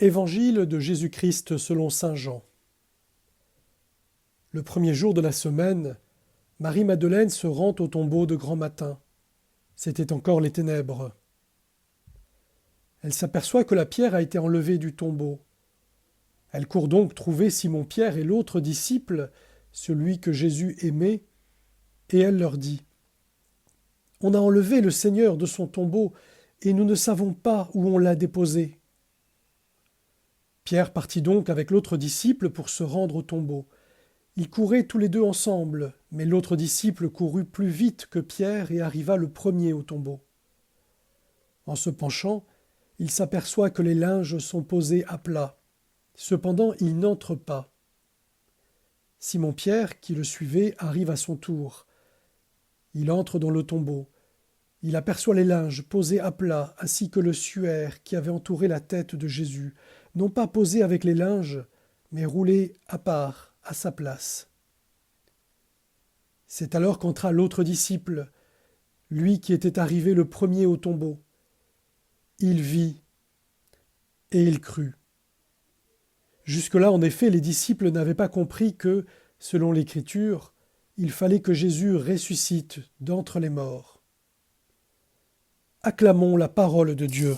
Évangile de Jésus-Christ selon saint Jean. Le premier jour de la semaine, Marie-Madeleine se rend au tombeau de grand matin. C'étaient encore les ténèbres. Elle s'aperçoit que la pierre a été enlevée du tombeau. Elle court donc trouver Simon-Pierre et l'autre disciple, celui que Jésus aimait, et elle leur dit : « On a enlevé le Seigneur de son tombeau, et nous ne savons pas où on l'a déposé. » Pierre partit donc avec l'autre disciple pour se rendre au tombeau. Ils couraient tous les deux ensemble, mais l'autre disciple courut plus vite que Pierre et arriva le premier au tombeau. En se penchant, il s'aperçoit que les linges sont posés à plat. Cependant, il n'entre pas. Simon-Pierre, qui le suivait, arrive à son tour. Il entre dans le tombeau. Il aperçoit les linges posés à plat, ainsi que le suaire qui avait entouré la tête de Jésus, non pas posé avec les linges, mais roulé à part, à sa place. C'est alors qu'entra l'autre disciple, lui qui était arrivé le premier au tombeau. Il vit et il crut. Jusque-là, en effet, les disciples n'avaient pas compris que, selon l'Écriture, il fallait que Jésus ressuscite d'entre les morts. Acclamons la parole de Dieu.